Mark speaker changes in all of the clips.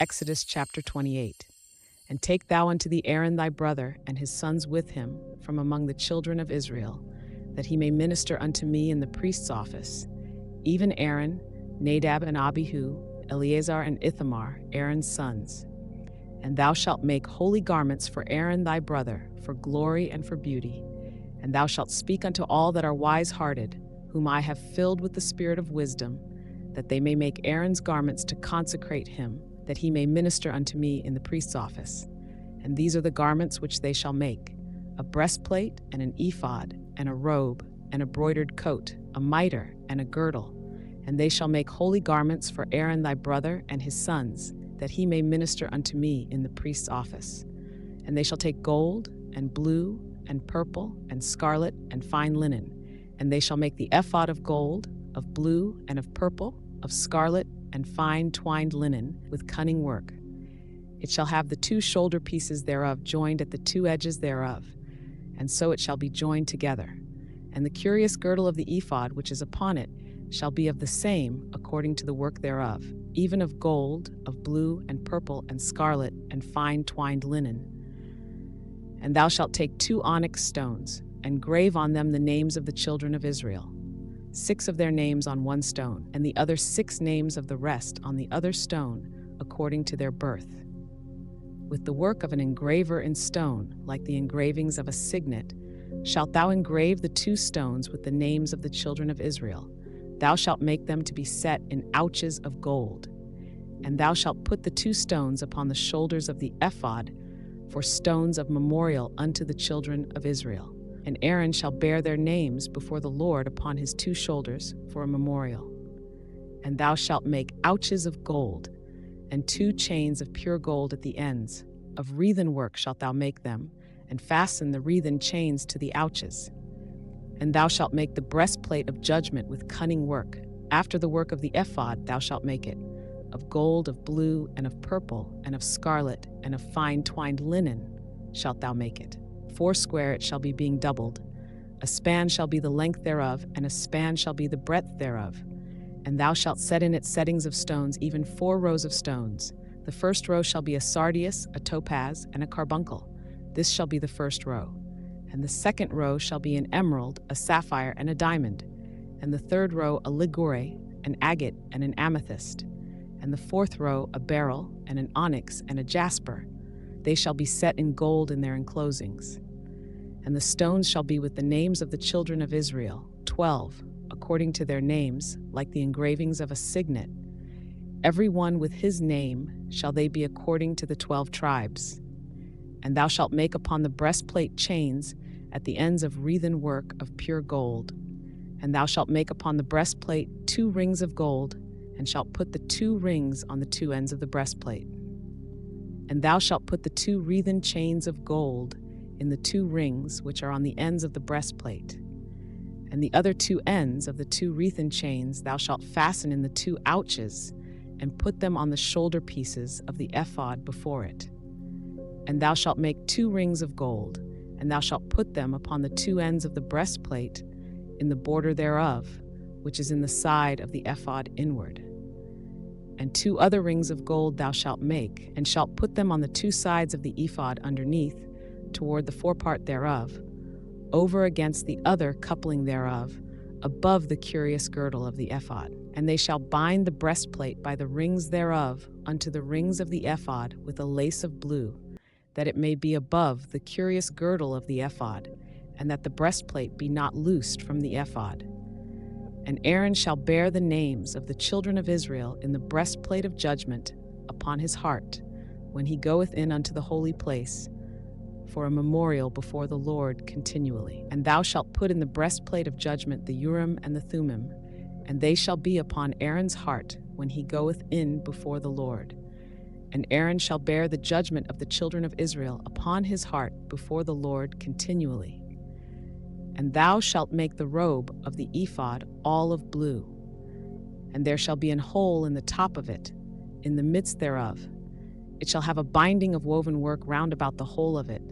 Speaker 1: Exodus chapter 28. And take thou unto thee Aaron thy brother, and his sons with him, from among the children of Israel, that he may minister unto me in the priest's office, even Aaron, Nadab and Abihu, Eleazar and Ithamar, Aaron's sons. And thou shalt make holy garments for Aaron thy brother, for glory and for beauty. And thou shalt speak unto all that are wise-hearted, whom I have filled with the spirit of wisdom, that they may make Aaron's garments to consecrate him, that he may minister unto me in the priest's office. And these are the garments which they shall make: a breastplate, and an ephod, and a robe, and a broidered coat, a mitre, and a girdle. And they shall make holy garments for Aaron thy brother and his sons, that he may minister unto me in the priest's office. And they shall take gold, and blue, and purple, and scarlet, and fine linen. And they shall make the ephod of gold, of blue, and of purple, of scarlet, and fine twined linen, with cunning work. It shall have the two shoulder pieces thereof joined at the two edges thereof, and so it shall be joined together. And the curious girdle of the ephod which is upon it shall be of the same according to the work thereof, even of gold, of blue, and purple, and scarlet, and fine twined linen. And thou shalt take 2 onyx stones, and grave on them the names of the children of Israel, 6 of their names on one stone, and the other 6 names of the rest on the other stone, according to their birth. With the work of an engraver in stone, like the engravings of a signet, shalt thou engrave the 2 stones with the names of the children of Israel. Thou shalt make them to be set in ouches of gold. And thou shalt put the 2 stones upon the shoulders of the ephod for stones of memorial unto the children of Israel. And Aaron shall bear their names before the Lord upon his 2 shoulders for a memorial. And thou shalt make ouches of gold, and 2 chains of pure gold at the ends. Of wreathen work shalt thou make them, and fasten the wreathen chains to the ouches. And thou shalt make the breastplate of judgment with cunning work. After the work of the ephod thou shalt make it, of gold, of blue, and of purple, and of scarlet, and of fine twined linen shalt thou make it. 4 it shall be, being doubled. A span shall be the length thereof, and a span shall be the breadth thereof. And thou shalt set in it settings of stones, even 4 rows of stones. The first row shall be a sardius, a topaz, and a carbuncle. This shall be the first row. And the second row shall be an emerald, a sapphire, and a diamond. And the third row a ligure, an agate, and an amethyst. And the 4th row a beryl, and an onyx, and a jasper. They shall be set in gold in their enclosings. And the stones shall be with the names of the children of Israel, 12, according to their names, like the engravings of a signet. Every one with his name shall they be according to the 12 tribes. And thou shalt make upon the breastplate chains at the ends of wreathen work of pure gold. And thou shalt make upon the breastplate 2 rings of gold, and shalt put the 2 rings on the 2 ends of the breastplate. And thou shalt put the 2 wreathen chains of gold in the 2 rings which are on the ends of the breastplate. And the other 2 ends of the 2 wreathen chains thou shalt fasten in the 2 ouches, and put them on the shoulder pieces of the ephod before it. And thou shalt make 2 rings of gold, and thou shalt put them upon the 2 ends of the breastplate in the border thereof, which is in the side of the ephod inward. And 2 other rings of gold thou shalt make, and shalt put them on the 2 sides of the ephod underneath, toward the forepart thereof, over against the other coupling thereof, above the curious girdle of the ephod. And they shall bind the breastplate by the rings thereof unto the rings of the ephod with a lace of blue, that it may be above the curious girdle of the ephod, and that the breastplate be not loosed from the ephod. And Aaron shall bear the names of the children of Israel in the breastplate of judgment upon his heart, when he goeth in unto the holy place, for a memorial before the Lord continually. And thou shalt put in the breastplate of judgment the Urim and the Thummim, and they shall be upon Aaron's heart when he goeth in before the Lord. And Aaron shall bear the judgment of the children of Israel upon his heart before the Lord continually. And thou shalt make the robe of the ephod all of blue. And there shall be an hole in the top of it, in the midst thereof. It shall have a binding of woven work round about the whole of it,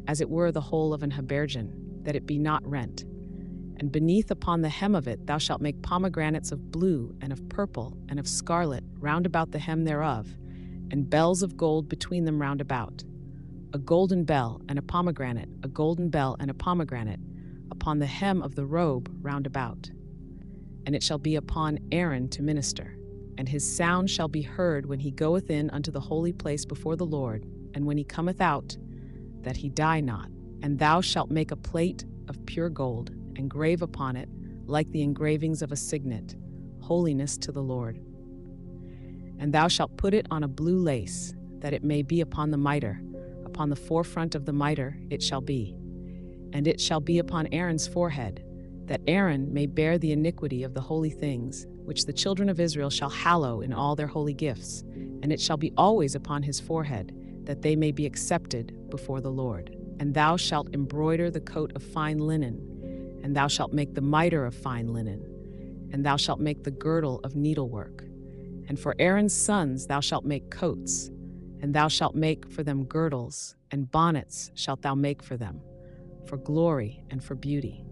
Speaker 1: as it were the hole of an habergeon, that it be not rent. And beneath upon the hem of it thou shalt make pomegranates of blue, and of purple, and of scarlet, round about the hem thereof, and bells of gold between them round about, a golden bell and a pomegranate, a golden bell and a pomegranate, upon the hem of the robe round about. And it shall be upon Aaron to minister, and his sound shall be heard when he goeth in unto the holy place before the Lord, and when he cometh out, that he die not. And thou shalt make a plate of pure gold, and grave upon it, like the engravings of a signet, holiness to the Lord. And thou shalt put it on a blue lace, that it may be upon the mitre, upon the forefront of the mitre it shall be. And it shall be upon Aaron's forehead, that Aaron may bear the iniquity of the holy things, which the children of Israel shall hallow in all their holy gifts, and it shall be always upon his forehead, that they may be accepted before the Lord. And thou shalt embroider the coat of fine linen, and thou shalt make the mitre of fine linen, and thou shalt make the girdle of needlework. And for Aaron's sons thou shalt make coats, and thou shalt make for them girdles, and bonnets shalt thou make for them, for glory and for beauty.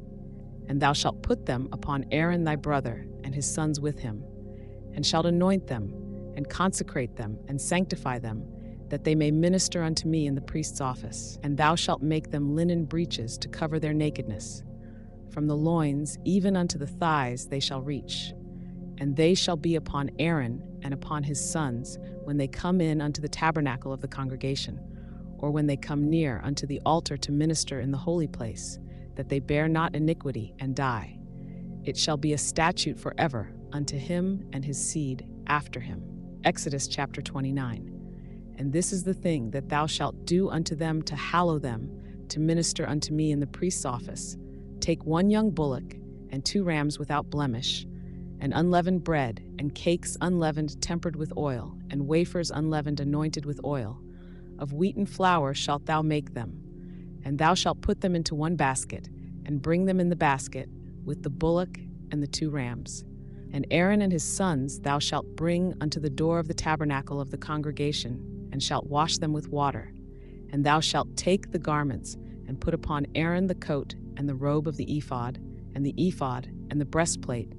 Speaker 1: And thou shalt put them upon Aaron thy brother and his sons with him, and shalt anoint them, and consecrate them, and sanctify them, that they may minister unto me in the priest's office. And thou shalt make them linen breeches to cover their nakedness. From the loins even unto the thighs they shall reach. And they shall be upon Aaron and upon his sons when they come in unto the tabernacle of the congregation, or when they come near unto the altar to minister in the holy place, that they bear not iniquity and die. It shall be a statute forever unto him and his seed after him. Exodus chapter 29. And this is the thing that thou shalt do unto them to hallow them, to minister unto me in the priest's office. Take 1 young bullock, and 2 rams without blemish, and unleavened bread, and cakes unleavened tempered with oil, and wafers unleavened anointed with oil. Of wheaten flour shalt thou make them. And thou shalt put them into 1 basket, and bring them in the basket, with the bullock and the 2 rams. And Aaron and his sons thou shalt bring unto the door of the tabernacle of the congregation, and shalt wash them with water. And thou shalt take the garments, and put upon Aaron the coat, and the robe of the ephod, and the breastplate,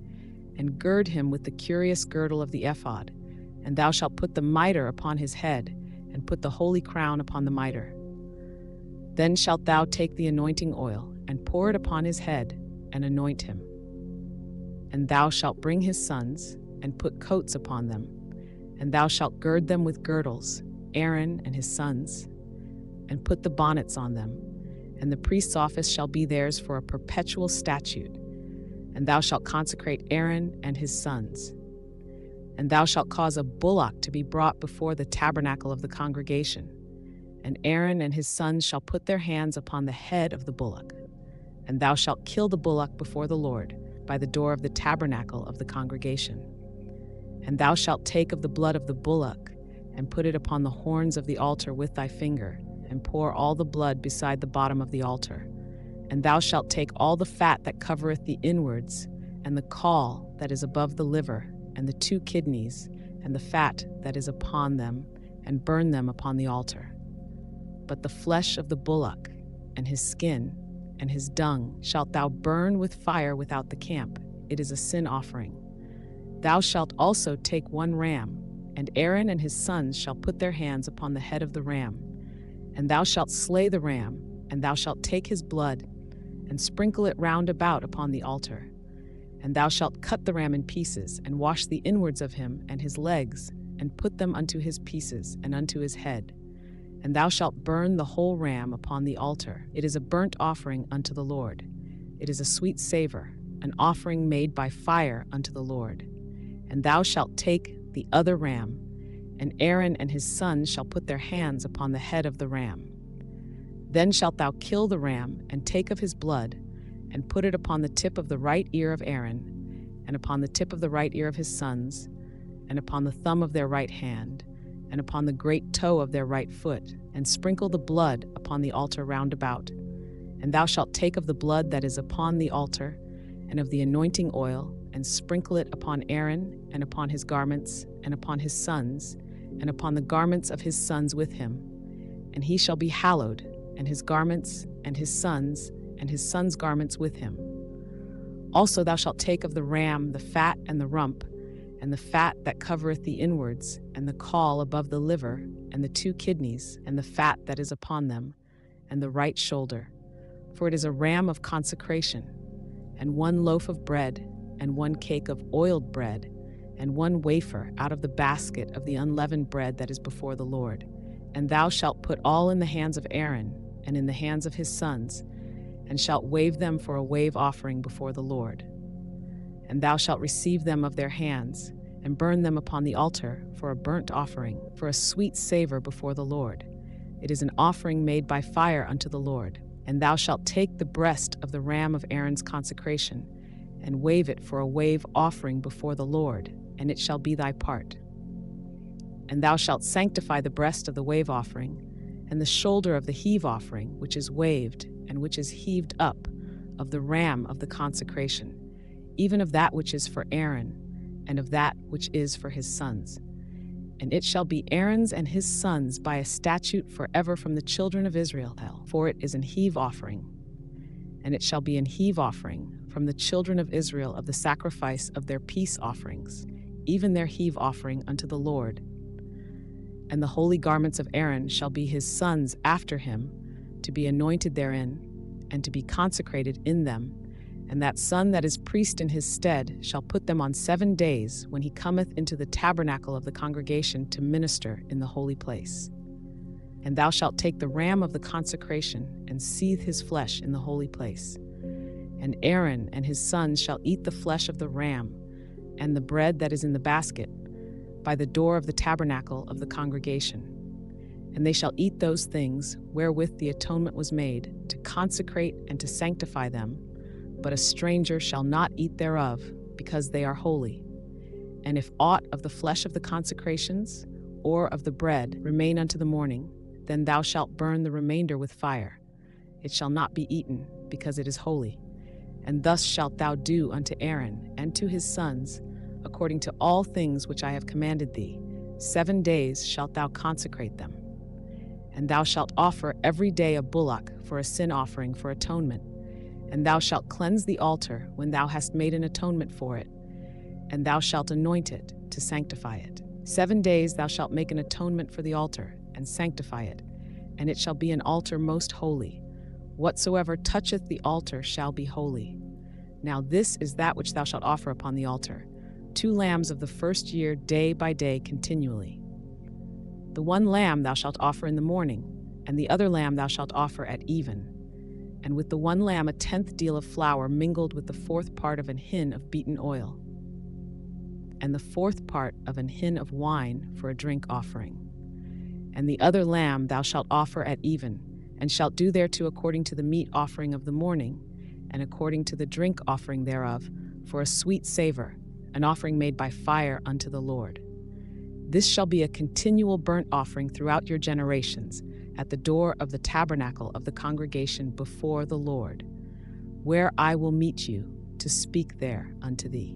Speaker 1: and gird him with the curious girdle of the ephod. And thou shalt put the mitre upon his head, and put the holy crown upon the mitre. Then shalt thou take the anointing oil, and pour it upon his head, and anoint him. And thou shalt bring his sons, and put coats upon them, and thou shalt gird them with girdles, Aaron and his sons, and put the bonnets on them, and the priest's office shall be theirs for a perpetual statute. And thou shalt consecrate Aaron and his sons. And thou shalt cause a bullock to be brought before the tabernacle of the congregation, and Aaron and his sons shall put their hands upon the head of the bullock. And thou shalt kill the bullock before the Lord, by the door of the tabernacle of the congregation. And thou shalt take of the blood of the bullock, and put it upon the horns of the altar with thy finger, and pour all the blood beside the bottom of the altar. And thou shalt take all the fat that covereth the inwards, and the caul that is above the liver, and the 2 kidneys, and the fat that is upon them, and burn them upon the altar. But the flesh of the bullock, and his skin, and his dung shalt thou burn with fire without the camp. It is a sin offering. Thou shalt also take 1 ram, and Aaron and his sons shall put their hands upon the head of the ram. And thou shalt slay the ram, and thou shalt take his blood, and sprinkle it round about upon the altar. And thou shalt cut the ram in pieces, and wash the inwards of him and his legs, and put them unto his pieces and unto his head. And thou shalt burn the whole ram upon the altar. It is a burnt offering unto the Lord. It is a sweet savor, an offering made by fire unto the Lord. And thou shalt take the other ram, and Aaron and his sons shall put their hands upon the head of the ram. Then shalt thou kill the ram, and take of his blood, and put it upon the tip of the right ear of Aaron, and upon the tip of the right ear of his sons, and upon the thumb of their right hand, and upon the great toe of their right foot, and sprinkle the blood upon the altar round about. And thou shalt take of the blood that is upon the altar, and of the anointing oil, and sprinkle it upon Aaron, and upon his garments, and upon his sons, and upon the garments of his sons with him. And he shall be hallowed, and his garments, and his sons' garments with him. Also thou shalt take of the ram the fat and the rump, and the fat that covereth the inwards, and the caul above the liver, and the 2 kidneys, and the fat that is upon them, and the right shoulder. For it is a ram of consecration, and 1 loaf of bread, and 1 cake of oiled bread, and 1 wafer out of the basket of the unleavened bread that is before the Lord. And thou shalt put all in the hands of Aaron, and in the hands of his sons, and shalt wave them for a wave offering before the Lord. And thou shalt receive them of their hands, and burn them upon the altar for a burnt offering, for a sweet savor before the Lord. It is an offering made by fire unto the Lord. And thou shalt take the breast of the ram of Aaron's consecration, and wave it for a wave offering before the Lord, and it shall be thy part. And thou shalt sanctify the breast of the wave offering, and the shoulder of the heave offering, which is waved, and which is heaved up, of the ram of the consecration, even of that which is for Aaron, and of that which is for his sons. And it shall be Aaron's and his sons by a statute forever from the children of Israel, for it is an heave offering. And it shall be an heave offering from the children of Israel of the sacrifice of their peace offerings, even their heave offering unto the Lord. And the holy garments of Aaron shall be his sons after him, to be anointed therein, and to be consecrated in them. And that son that is priest in his stead shall put them on 7 days when he cometh into the tabernacle of the congregation to minister in the holy place. And thou shalt take the ram of the consecration, and seethe his flesh in the holy place. And Aaron and his sons shall eat the flesh of the ram, and the bread that is in the basket, by the door of the tabernacle of the congregation. And they shall eat those things wherewith the atonement was made, to consecrate and to sanctify them, but a stranger shall not eat thereof, because they are holy. And if aught of the flesh of the consecrations, or of the bread, remain unto the morning, then thou shalt burn the remainder with fire. It shall not be eaten, because it is holy. And thus shalt thou do unto Aaron and to his sons, according to all things which I have commanded thee. 7 days shalt thou consecrate them. And thou shalt offer every day a bullock for a sin offering for atonement. And thou shalt cleanse the altar when thou hast made an atonement for it. And thou shalt anoint it to sanctify it. 7 days thou shalt make an atonement for the altar, and sanctify it. And it shall be an altar most holy. Whatsoever toucheth the altar shall be holy. Now this is that which thou shalt offer upon the altar: 2 lambs of the first year, day by day continually. The 1 lamb thou shalt offer in the morning, and the other lamb thou shalt offer at even. And with the 1 lamb 1/10 deal of flour mingled with the 4th part of an hin of beaten oil, and the 4th part of an hin of wine for a drink offering. And the other lamb thou shalt offer at even, and shalt do thereto according to the meat offering of the morning, and according to the drink offering thereof, for a sweet savor, an offering made by fire unto the Lord. This shall be a continual burnt offering throughout your generations, at the door of the tabernacle of the congregation before the Lord, where I will meet you to speak there unto thee.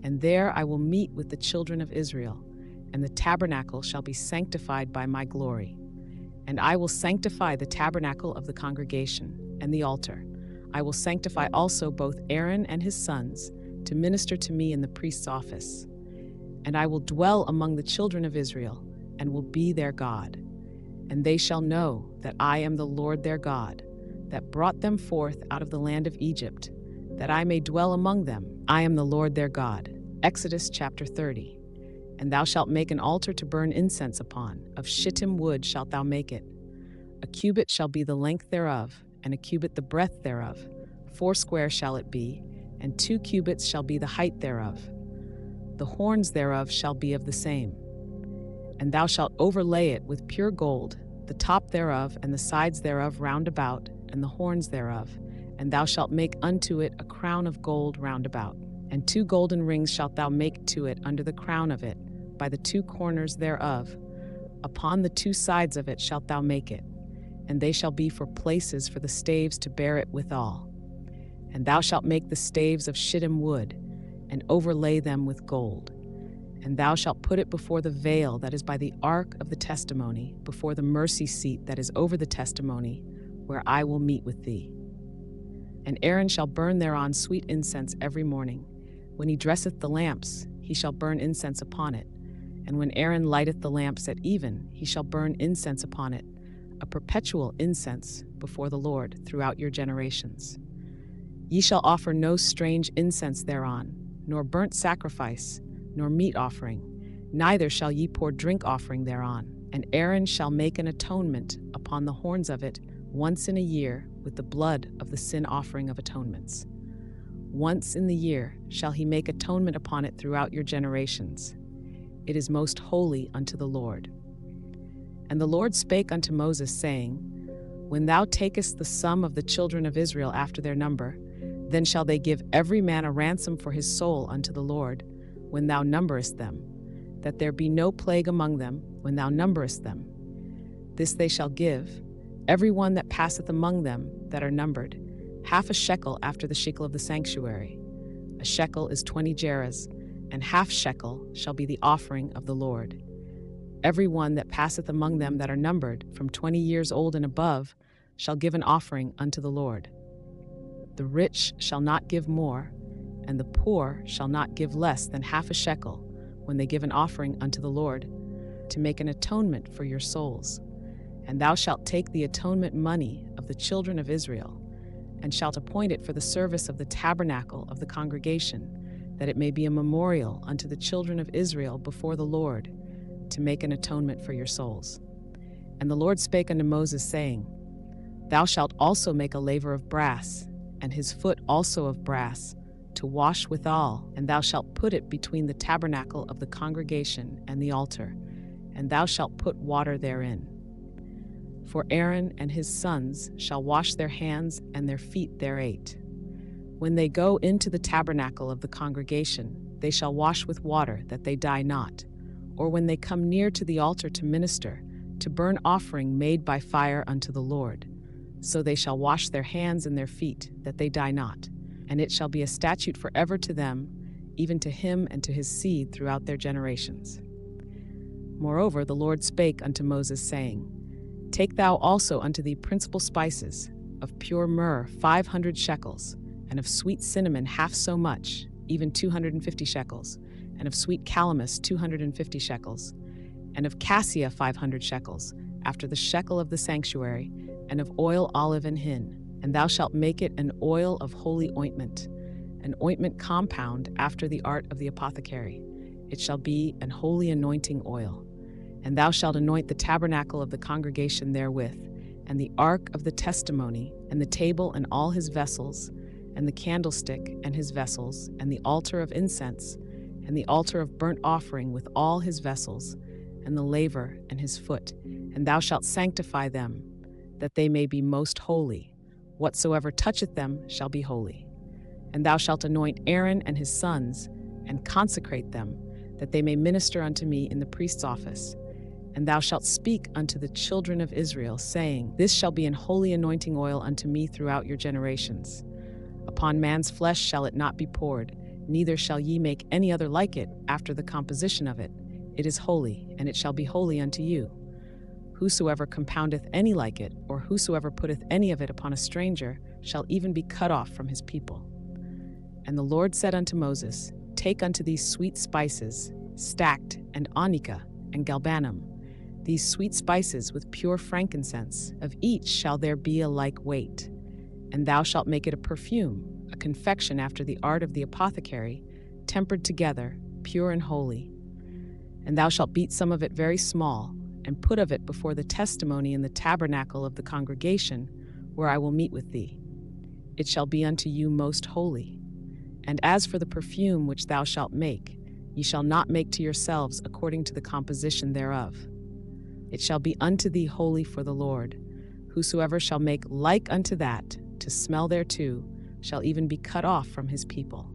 Speaker 1: And there I will meet with the children of Israel, and the tabernacle shall be sanctified by my glory. And I will sanctify the tabernacle of the congregation and the altar. I will sanctify also both Aaron and his sons to minister to me in the priest's office. And I will dwell among the children of Israel, and will be their God. And they shall know that I am the Lord their God, that brought them forth out of the land of Egypt, that I may dwell among them. I am the Lord their God. Exodus chapter 30. And thou shalt make an altar to burn incense upon. Of shittim wood shalt thou make it. A cubit shall be the length thereof, and a cubit the breadth thereof. 4 shall it be, and 2 cubits shall be the height thereof. The horns thereof shall be of the same. And thou shalt overlay it with pure gold, the top thereof and the sides thereof round about, and the horns thereof. And thou shalt make unto it a crown of gold round about. And 2 golden rings shalt thou make to it under the crown of it, by the 2 corners thereof. Upon the 2 sides of it shalt thou make it, and they shall be for places for the staves to bear it withal. And thou shalt make the staves of shittim wood, and overlay them with gold. And thou shalt put it before the veil that is by the ark of the testimony, before the mercy seat that is over the testimony, where I will meet with thee. And Aaron shall burn thereon sweet incense every morning. When he dresseth the lamps, he shall burn incense upon it. And when Aaron lighteth the lamps at even, he shall burn incense upon it, a perpetual incense before the Lord throughout your generations. Ye shall offer no strange incense thereon, nor burnt sacrifice, nor meat offering, neither shall ye pour drink offering thereon. And Aaron shall make an atonement upon the horns of it once in a year with the blood of the sin offering of atonements. Once in the year shall he make atonement upon it throughout your generations. It is most holy unto the Lord. And the Lord spake unto Moses, saying, When thou takest the sum of the children of Israel after their number, then shall they give every man a ransom for his soul unto the Lord, when thou numberest them, that there be no plague among them when thou numberest them. This they shall give, every one that passeth among them that are numbered, half a shekel after the shekel of the sanctuary. A shekel is 20 gerahs, and half shekel shall be the offering of the Lord. Every one that passeth among them that are numbered, from 20 years old and above, shall give an offering unto the Lord. The rich shall not give more, and the poor shall not give less than half a shekel, when they give an offering unto the Lord, to make an atonement for your souls. And thou shalt take the atonement money of the children of Israel, and shalt appoint it for the service of the tabernacle of the congregation, that it may be a memorial unto the children of Israel before the Lord, to make an atonement for your souls. And the Lord spake unto Moses, saying, Thou shalt also make a laver of brass, and his foot also of brass, to wash withal, and thou shalt put it between the tabernacle of the congregation and the altar, and thou shalt put water therein. For Aaron and his sons shall wash their hands and their feet thereat. When they go into the tabernacle of the congregation, they shall wash with water, that they die not. Or when they come near to the altar to minister, to burn offering made by fire unto the Lord, so they shall wash their hands and their feet, that they die not. And it shall be a statute forever to them, even to him and to his seed throughout their generations. Moreover, the Lord spake unto Moses, saying, Take thou also unto thee principal spices, of pure myrrh 500 shekels, and of sweet cinnamon half so much, even 250 shekels, and of sweet calamus 250 shekels, and of cassia 500 shekels, after the shekel of the sanctuary, and of oil olive and hin. And thou shalt make it an oil of holy ointment, an ointment compound after the art of the apothecary. It shall be an holy anointing oil. And thou shalt anoint the tabernacle of the congregation therewith, and the ark of the testimony, and the table and all his vessels, and the candlestick and his vessels, and the altar of incense, and the altar of burnt offering with all his vessels, and the laver and his foot. And thou shalt sanctify them, that they may be most holy. Whatsoever toucheth them shall be holy. And thou shalt anoint Aaron and his sons, and consecrate them, that they may minister unto me in the priest's office. And thou shalt speak unto the children of Israel, saying, This shall be an holy anointing oil unto me throughout your generations. Upon man's flesh shall it not be poured, neither shall ye make any other like it after the composition of it. It is holy, and it shall be holy unto you. Whosoever compoundeth any like it, or whosoever putteth any of it upon a stranger, shall even be cut off from his people. And the Lord said unto Moses, Take unto these sweet spices, stacked, and onycha, and galbanum, these sweet spices with pure frankincense, of each shall there be a like weight. And thou shalt make it a perfume, a confection after the art of the apothecary, tempered together, pure and holy. And thou shalt beat some of it very small, and put of it before the testimony in the tabernacle of the congregation, where I will meet with thee. It shall be unto you most holy. And as for the perfume which thou shalt make, ye shall not make to yourselves according to the composition thereof. It shall be unto thee holy for the Lord. Whosoever shall make like unto that, to smell thereto, shall even be cut off from his people.